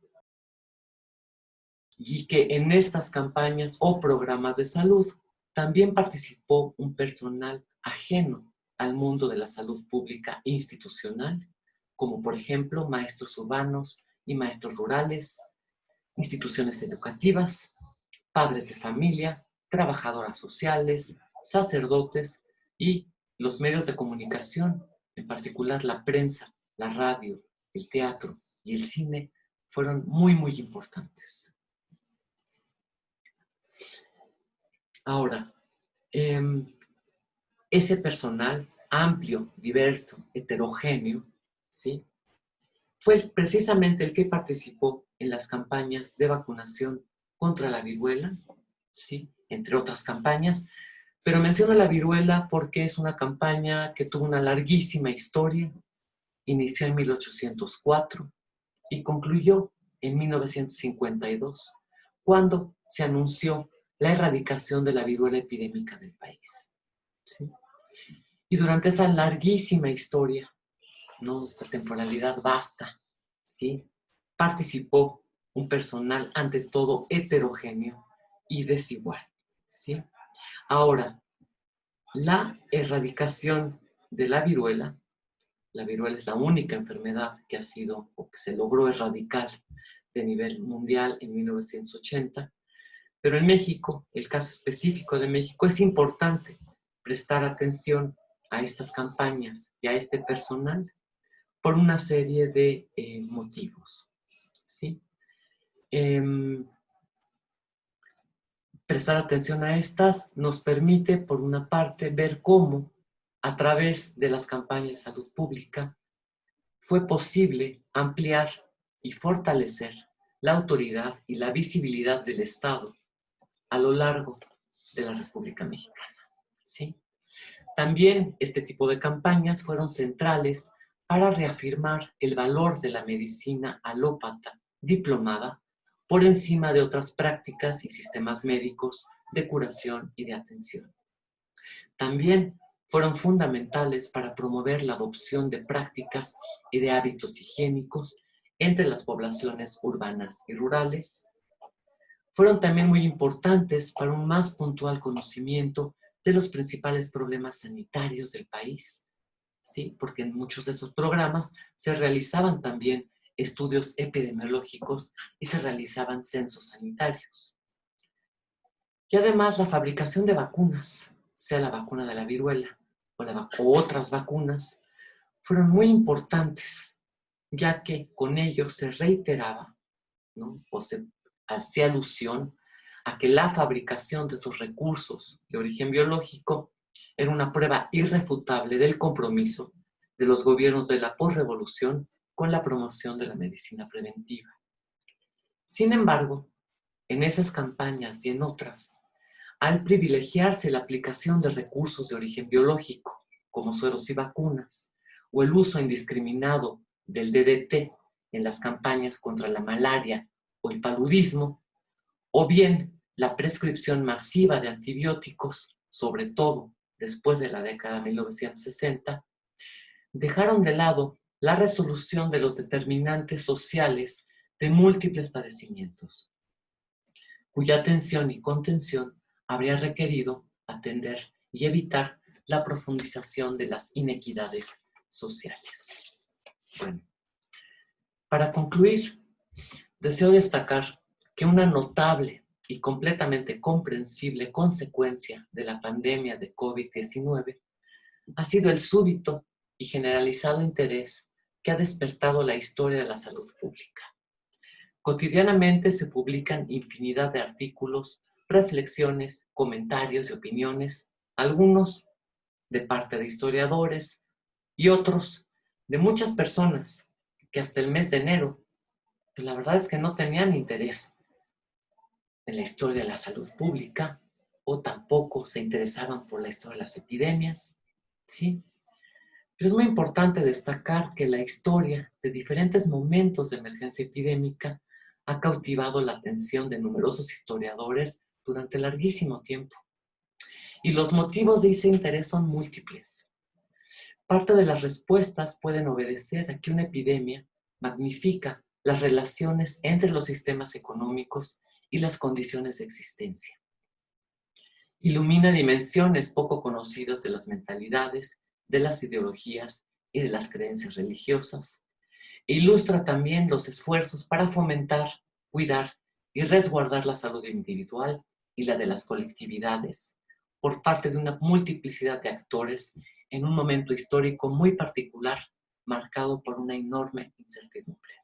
Y que en estas campañas o programas de salud también participó un personal ajeno al mundo de la salud pública institucional, como por ejemplo maestros urbanos y maestros rurales, instituciones educativas, padres de familia, trabajadoras sociales, sacerdotes y los medios de comunicación, en particular la prensa, la radio, el teatro y el cine, fueron muy, muy importantes. Ahora, ese personal amplio, diverso, heterogéneo, ¿sí?, fue precisamente el que participó en las campañas de vacunación contra la viruela, ¿sí?, entre otras campañas, pero menciono la viruela porque es una campaña que tuvo una larguísima historia, inició en 1804 y concluyó en 1952, cuando se anunció la erradicación de la viruela epidémica del país, ¿sí? Y durante esa larguísima historia, ¿no?, esta temporalidad vasta, ¿sí?, participó un personal ante todo heterogéneo y desigual, ¿sí? Ahora, la erradicación de la viruela es la única enfermedad que ha sido o que se logró erradicar de nivel mundial en 1980, pero en México, el caso específico de México, es importante prestar atención a estas campañas y a este personal por una serie de motivos, ¿sí? Prestar atención a estas nos permite, por una parte, ver cómo, a través de las campañas de salud pública, fue posible ampliar y fortalecer la autoridad y la visibilidad del Estado a lo largo de la República Mexicana, ¿sí? También este tipo de campañas fueron centrales para reafirmar el valor de la medicina alópata diplomada por encima de otras prácticas y sistemas médicos de curación y de atención. También fueron fundamentales para promover la adopción de prácticas y de hábitos higiénicos entre las poblaciones urbanas y rurales. Fueron también muy importantes para un más puntual conocimiento de los principales problemas sanitarios del país, ¿sí?, porque en muchos de esos programas se realizaban también estudios epidemiológicos y se realizaban censos sanitarios. Y además la fabricación de vacunas, sea la vacuna de la viruela o otras vacunas, fueron muy importantes, ya que con ello se reiteraba, ¿no?, o se hacía alusión a que la fabricación de estos recursos de origen biológico era una prueba irrefutable del compromiso de los gobiernos de la posrevolución con la promoción de la medicina preventiva. Sin embargo, en esas campañas y en otras, al privilegiarse la aplicación de recursos de origen biológico, como sueros y vacunas, o el uso indiscriminado del DDT en las campañas contra la malaria o el paludismo, o bien la prescripción masiva de antibióticos, sobre todo después de la década de 1960, dejaron de lado la resolución de los determinantes sociales de múltiples padecimientos, cuya atención y contención habría requerido atender y evitar la profundización de las inequidades sociales. Bueno, para concluir, deseo destacar que una notable y completamente comprensible consecuencia de la pandemia de COVID-19 ha sido el súbito y generalizado interés que ha despertado la historia de la salud pública. Cotidianamente se publican infinidad de artículos reflexiones, comentarios y opiniones, algunos de parte de historiadores y otros de muchas personas que hasta el mes de enero, pues la verdad es que no tenían interés en la historia de la salud pública o tampoco se interesaban por la historia de las epidemias, ¿sí? Pero es muy importante destacar que la historia de diferentes momentos de emergencia epidémica ha cautivado la atención de numerosos historiadores durante larguísimo tiempo. Y los motivos de ese interés son múltiples. Parte de las respuestas pueden obedecer a que una epidemia magnifica las relaciones entre los sistemas económicos y las condiciones de existencia. Ilumina dimensiones poco conocidas de las mentalidades, de las ideologías y de las creencias religiosas. E ilustra también los esfuerzos para fomentar, cuidar y resguardar la salud individual y la de las colectividades por parte de una multiplicidad de actores en un momento histórico muy particular, marcado por una enorme incertidumbre.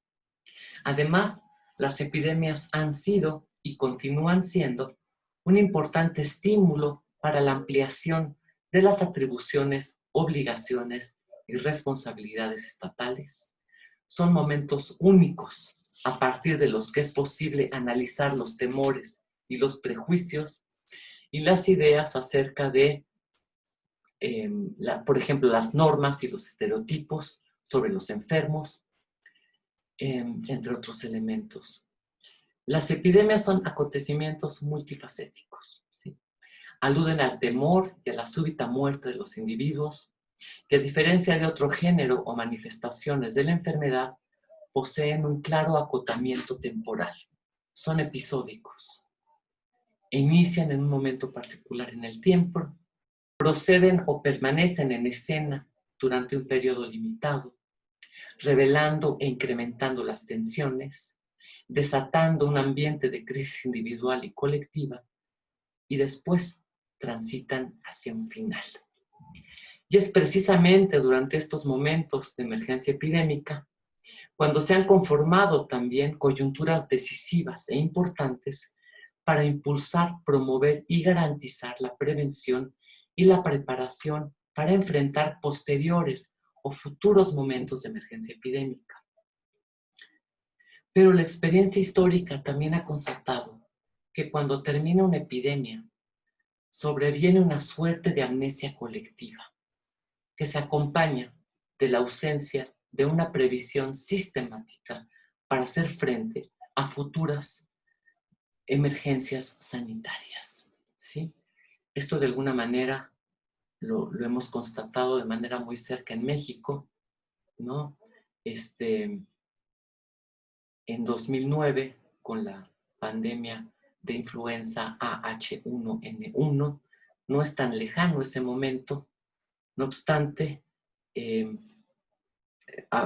Además, las epidemias han sido y continúan siendo un importante estímulo para la ampliación de las atribuciones, obligaciones y responsabilidades estatales. Son momentos únicos a partir de los que es posible analizar los temores y los prejuicios y las ideas acerca de, por ejemplo, las normas y los estereotipos sobre los enfermos, entre otros elementos. Las epidemias son acontecimientos multifacéticos, ¿sí? Aluden al temor y a la súbita muerte de los individuos, que a diferencia de otro género o manifestaciones de la enfermedad, poseen un claro acotamiento temporal. Son episódicos. Inician en un momento particular en el tiempo, proceden o permanecen en escena durante un periodo limitado, revelando e incrementando las tensiones, desatando un ambiente de crisis individual y colectiva, y después transitan hacia un final. Y es precisamente durante estos momentos de emergencia epidémica cuando se han conformado también coyunturas decisivas e importantes para impulsar, promover y garantizar la prevención y la preparación para enfrentar posteriores o futuros momentos de emergencia epidémica. Pero la experiencia histórica también ha constatado que cuando termina una epidemia, sobreviene una suerte de amnesia colectiva, que se acompaña de la ausencia de una previsión sistemática para hacer frente a futuras emergencias sanitarias, ¿sí? Esto de alguna manera lo hemos constatado de manera muy cerca en México, ¿no? En 2009, con la pandemia de influenza AH1N1, no es tan lejano ese momento, no obstante,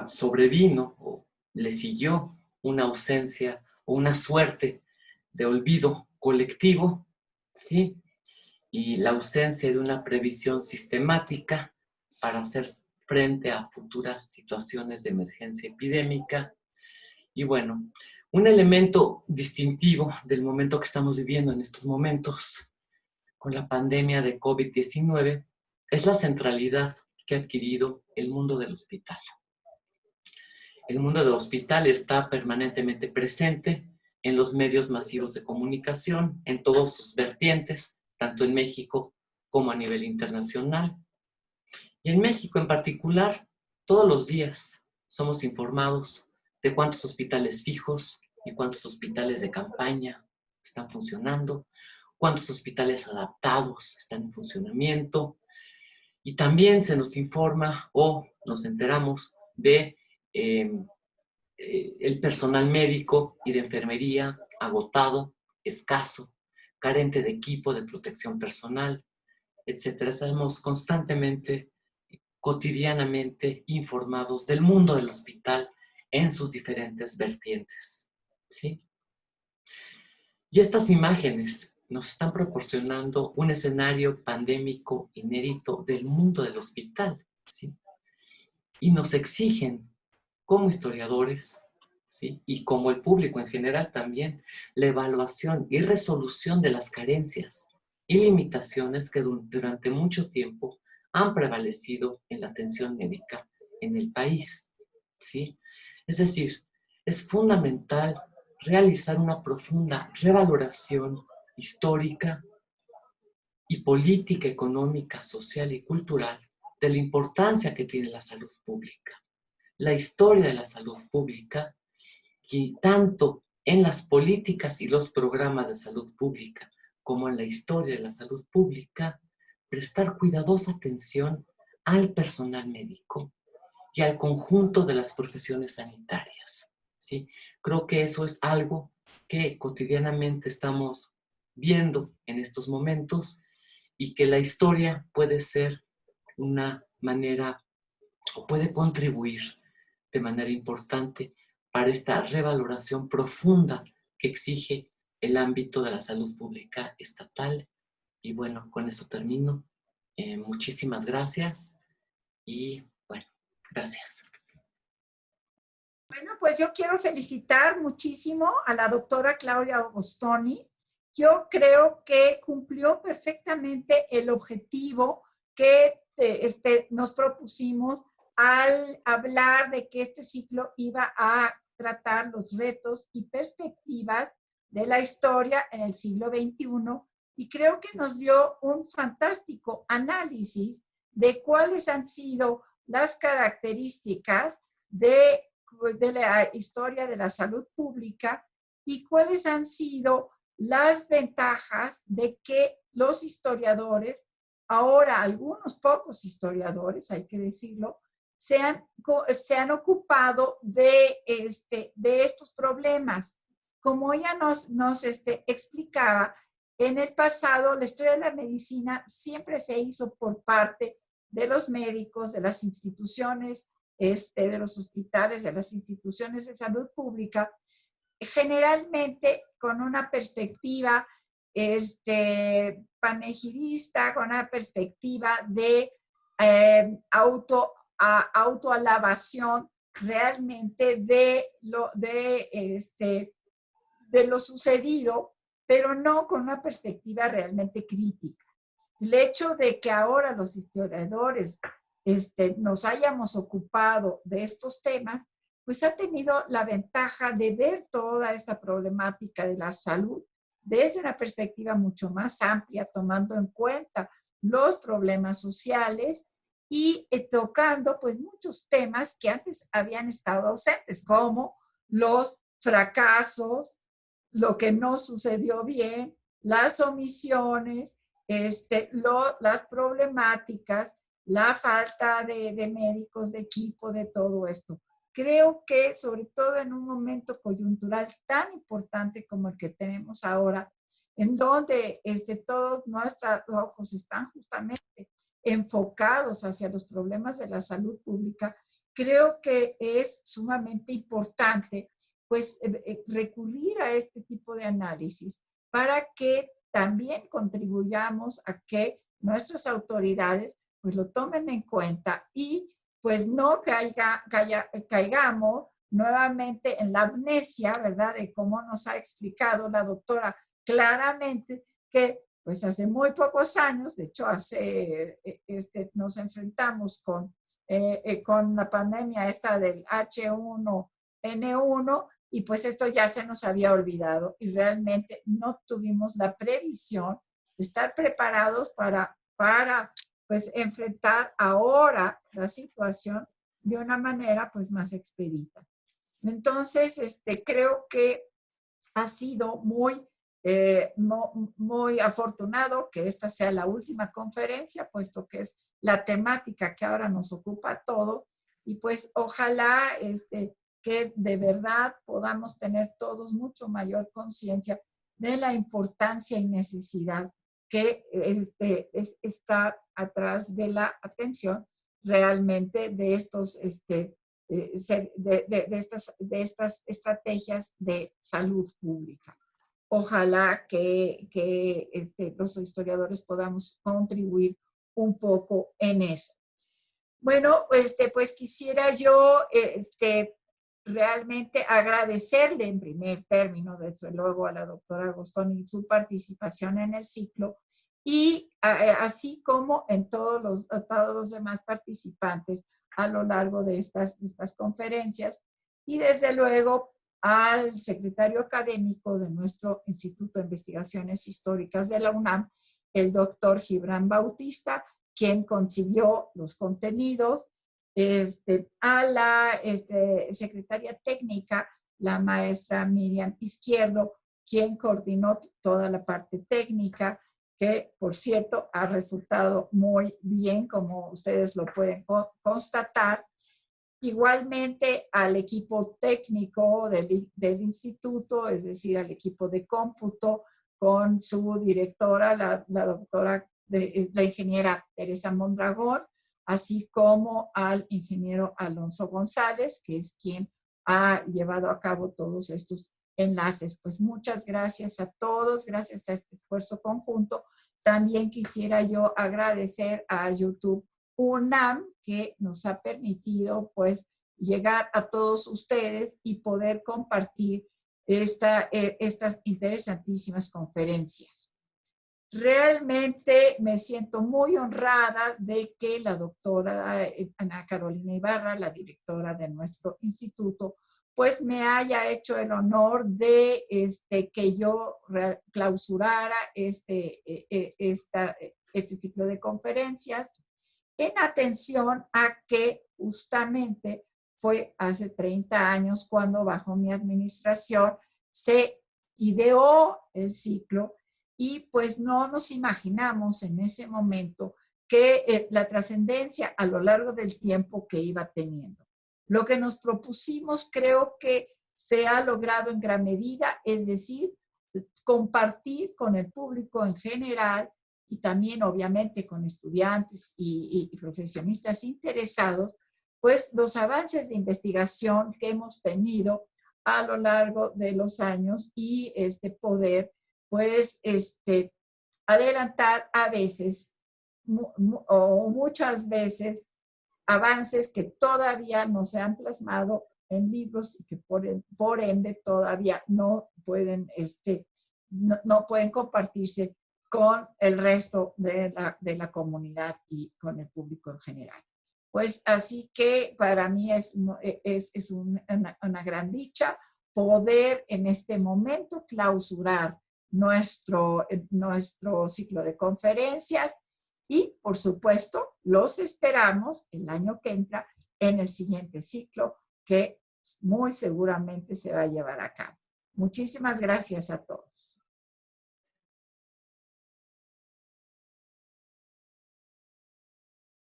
sobrevino o le siguió una ausencia o una suerte de olvido colectivo, ¿sí? Y la ausencia de una previsión sistemática para hacer frente a futuras situaciones de emergencia epidémica. Y bueno, un elemento distintivo del momento que estamos viviendo en estos momentos con la pandemia de COVID-19 es la centralidad que ha adquirido el mundo del hospital. El mundo del hospital está permanentemente presente en los medios masivos de comunicación, en todos sus vertientes, tanto en México como a nivel internacional. Y en México en particular, todos los días somos informados de cuántos hospitales fijos y cuántos hospitales de campaña están funcionando, cuántos hospitales adaptados están en funcionamiento. Y también se nos informa o nos enteramos de el personal médico y de enfermería agotado, escaso, carente de equipo de protección personal, etc. Estamos constantemente, cotidianamente informados del mundo del hospital en sus diferentes vertientes, ¿sí? Y estas imágenes nos están proporcionando un escenario pandémico inédito del mundo del hospital, ¿sí? Y nos exigen, como historiadores, ¿sí? Y como el público en general también, la evaluación y resolución de las carencias y limitaciones que durante mucho tiempo han prevalecido en la atención médica en el país, ¿sí? Es decir, es fundamental realizar una profunda revaloración histórica y política, económica, social y cultural de la importancia que tiene la salud pública. La historia de la salud pública, que tanto en las políticas y los programas de salud pública como en la historia de la salud pública, prestar cuidadosa atención al personal médico y al conjunto de las profesiones sanitarias, ¿sí? Creo que eso es algo que cotidianamente estamos viendo en estos momentos y que la historia puede ser una manera o puede contribuir de manera importante para esta revaloración profunda que exige el ámbito de la salud pública estatal. Y bueno, con eso termino. Muchísimas gracias y bueno, gracias. Bueno, pues yo quiero felicitar muchísimo a la doctora Claudia Agostoni. Yo creo que cumplió perfectamente el objetivo que nos propusimos al hablar de que este ciclo iba a tratar los retos y perspectivas de la historia en el siglo XXI, y creo que nos dio un fantástico análisis de cuáles han sido las características de la historia de la salud pública y cuáles han sido las ventajas de que los historiadores, ahora algunos pocos historiadores, hay que decirlo, se han ocupado de estos problemas. Como ella nos explicaba, en el pasado la historia de la medicina siempre se hizo por parte de los médicos, de las instituciones, de los hospitales, de las instituciones de salud pública, generalmente con una perspectiva panegirista, con una perspectiva de autoalabación realmente de lo sucedido, pero no con una perspectiva realmente crítica. El hecho de que ahora los historiadores nos hayamos ocupado de estos temas, pues ha tenido la ventaja de ver toda esta problemática de la salud desde una perspectiva mucho más amplia, tomando en cuenta los problemas sociales y tocando pues muchos temas que antes habían estado ausentes, como los fracasos, lo que no sucedió bien, las omisiones, las problemáticas, la falta de médicos, de equipo, de todo esto. Creo que sobre todo en un momento coyuntural tan importante como el que tenemos ahora, en donde todos nuestros ojos están justamente enfocados hacia los problemas de la salud pública, creo que es sumamente importante pues recurrir a este tipo de análisis para que también contribuyamos a que nuestras autoridades pues lo tomen en cuenta y pues no caigamos nuevamente en la amnesia, ¿verdad? De cómo nos ha explicado la doctora claramente que pues hace muy pocos años, de hecho nos enfrentamos con la pandemia esta del H1N1 y pues esto ya se nos había olvidado y realmente no tuvimos la previsión de estar preparados para pues enfrentar ahora la situación de una manera pues más expedita. Entonces, creo que ha sido muy afortunado que esta sea la última conferencia, puesto que es la temática que ahora nos ocupa a todos, y pues ojalá que de verdad podamos tener todos mucho mayor conciencia de la importancia y necesidad que es estar atrás de la atención realmente de estas estrategias de salud pública. Ojalá que los historiadores podamos contribuir un poco en eso. Bueno, pues quisiera yo realmente agradecerle en primer término, desde luego, a la doctora Agostoni su participación en el ciclo y así como en a todos los demás participantes a lo largo de estas conferencias y desde luego al secretario académico de nuestro Instituto de Investigaciones Históricas de la UNAM, el doctor Gibran Bautista, quien concibió los contenidos, a la secretaria técnica, la maestra Miriam Izquierdo, quien coordinó toda la parte técnica, que por cierto ha resultado muy bien, como ustedes lo pueden constatar. Igualmente al equipo técnico del instituto, es decir, al equipo de cómputo, con su directora, la doctora, la ingeniera Teresa Mondragón, así como al ingeniero Alonso González, que es quien ha llevado a cabo todos estos enlaces. Pues muchas gracias a todos, gracias a este esfuerzo conjunto. También quisiera yo agradecer a YouTube UNAM, que nos ha permitido pues llegar a todos ustedes y poder compartir estas interesantísimas conferencias. Realmente me siento muy honrada de que la doctora Ana Carolina Ibarra, la directora de nuestro instituto, pues me haya hecho el honor de que yo clausurara este ciclo de conferencias en atención a que justamente fue hace 30 años cuando bajo mi administración se ideó el ciclo y pues no nos imaginamos en ese momento que la trascendencia a lo largo del tiempo que iba teniendo. Lo que nos propusimos creo que se ha logrado en gran medida, es decir, compartir con el público en general y también obviamente con estudiantes y profesionistas interesados, pues los avances de investigación que hemos tenido a lo largo de los años y poder pues adelantar a veces o muchas veces avances que todavía no se han plasmado en libros y que por ende todavía no pueden, no pueden compartirse con el resto de la comunidad y con el público en general. Pues así que para mí es una gran dicha poder en este momento clausurar nuestro ciclo de conferencias y, por supuesto, los esperamos el año que entra en el siguiente ciclo que muy seguramente se va a llevar a cabo. Muchísimas gracias a todos.